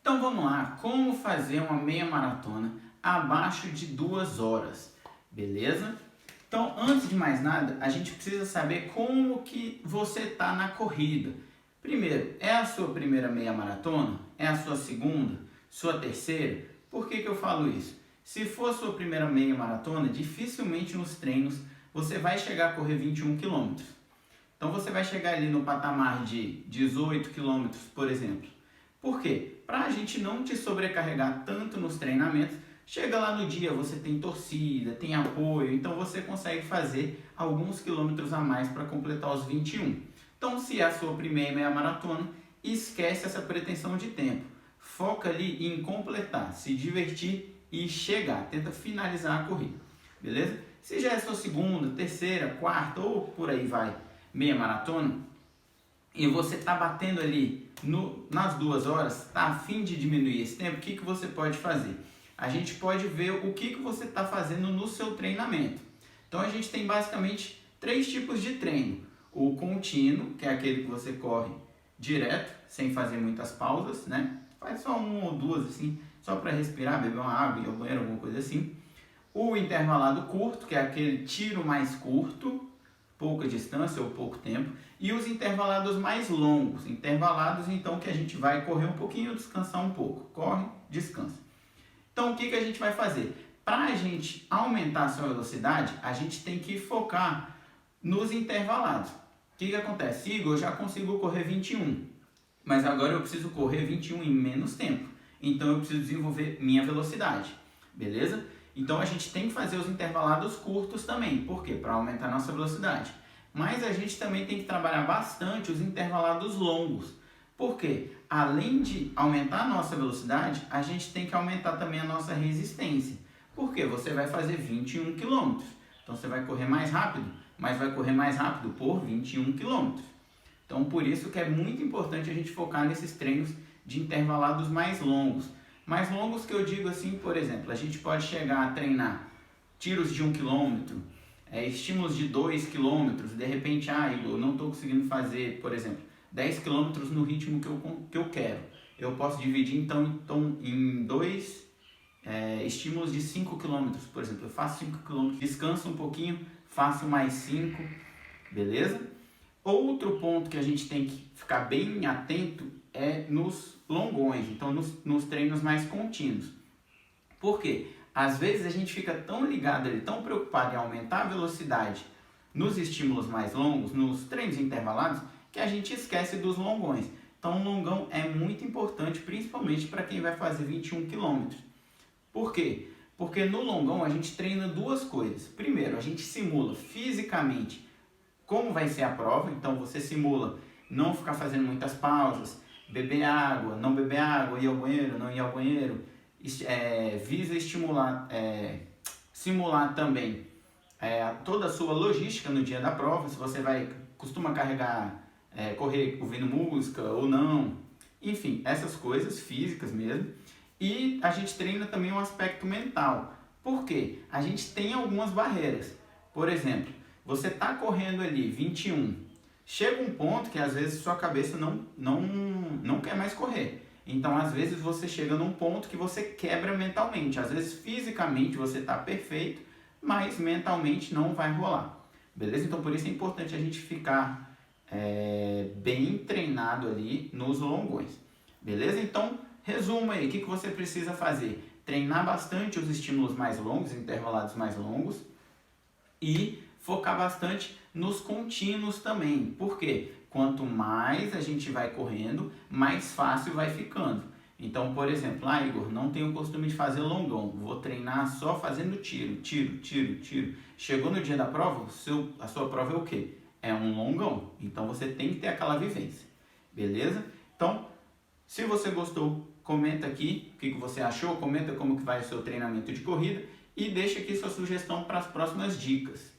Então vamos lá, como fazer uma meia maratona abaixo de 2 horas, beleza? Então, antes de mais nada, a gente precisa saber como que você está na corrida. Primeiro, é a sua primeira meia maratona? É a sua segunda? Sua terceira? Por que que eu falo isso? Se for a sua primeira meia maratona, dificilmente nos treinos você vai chegar a correr 21 quilômetros. Então você vai chegar ali no patamar de 18 quilômetros, por exemplo. Por quê? Para a gente não te sobrecarregar tanto nos treinamentos, chega lá no dia, você tem torcida, tem apoio, então você consegue fazer alguns quilômetros a mais para completar os 21. Então, se é a sua primeira meia maratona, esquece essa pretensão de tempo. Foca ali em completar, se divertir e chegar, tenta finalizar a corrida, beleza? Se já é a sua segunda, terceira, quarta ou por aí vai, meia maratona, e você está batendo ali nas 2 horas, está a fim de diminuir esse tempo, o que você pode fazer? A gente pode ver o que você está fazendo no seu treinamento. Então a gente tem basicamente 3 tipos de treino. O contínuo, que é aquele que você corre direto, sem fazer muitas pausas, né? Faz só 1 ou 2 assim, só para respirar, beber uma água, ir ao banheiro, alguma coisa assim. O intervalado curto, que é aquele tiro mais curto, pouca distância ou pouco tempo, e os intervalados mais longos, intervalados então que a gente vai correr um pouquinho, descansar um pouco, corre, descansa. Então o que a gente vai fazer? Para a gente aumentar a sua velocidade, a gente tem que focar nos intervalados. O que acontece? Igor, eu já consigo correr 21, mas agora eu preciso correr 21 em menos tempo, então eu preciso desenvolver minha velocidade, beleza? Então a gente tem que fazer os intervalados curtos também. Por quê? Para aumentar a nossa velocidade. Mas a gente também tem que trabalhar bastante os intervalados longos. Por quê? Além de aumentar a nossa velocidade, a gente tem que aumentar também a nossa resistência. Por quê? Você vai fazer 21 km. Então você vai correr mais rápido, mas vai correr mais rápido por 21 km. Então por isso que é muito importante a gente focar nesses treinos de intervalados mais longos. Mais longos que eu digo assim, por exemplo, a gente pode chegar a treinar tiros de 1 km, estímulos de 2 km, de repente, Igor, eu não estou conseguindo fazer, por exemplo, 10 km no ritmo que eu quero. Eu posso dividir então em 2 estímulos de 5 km, por exemplo, eu faço 5 km, descanso um pouquinho, faço mais 5, beleza? Outro ponto que a gente tem que ficar bem atento é nos longões, então nos treinos mais contínuos. Por quê? Às vezes a gente fica tão ligado ali, tão preocupado em aumentar a velocidade nos estímulos mais longos, nos treinos intervalados, que a gente esquece dos longões. Então o longão é muito importante, principalmente para quem vai fazer 21 km. Por quê? Porque no longão a gente treina 2 coisas. Primeiro, a gente simula fisicamente como vai ser a prova, então você simula não ficar fazendo muitas pausas, beber água, não beber água, ir ao banheiro, não ir ao banheiro, visa estimular, simular também toda a sua logística no dia da prova, se você costuma carregar, correr ouvindo música ou não, enfim, essas coisas físicas mesmo. E a gente treina também o aspecto mental, porque a gente tem algumas barreiras. Por exemplo, você está correndo ali 21, chega um ponto que às vezes sua cabeça não quer mais correr. Então às vezes você chega num ponto que você quebra mentalmente. Às vezes fisicamente você está perfeito, mas mentalmente não vai rolar. Beleza? Então por isso é importante a gente ficar bem treinado ali nos longões. Beleza? Então resumo aí, o que você precisa fazer? Treinar bastante os estímulos mais longos, intervalados mais longos, e focar bastante nos contínuos também. Por quê? Quanto mais a gente vai correndo, mais fácil vai ficando. Então, por exemplo, Igor, não tenho o costume de fazer longão, vou treinar só fazendo tiro. Chegou no dia da prova, a sua prova é o quê? É um longão. Então você tem que ter aquela vivência. Beleza? Então, se você gostou, comenta aqui o que você achou, comenta como que vai o seu treinamento de corrida e deixa aqui sua sugestão para as próximas dicas.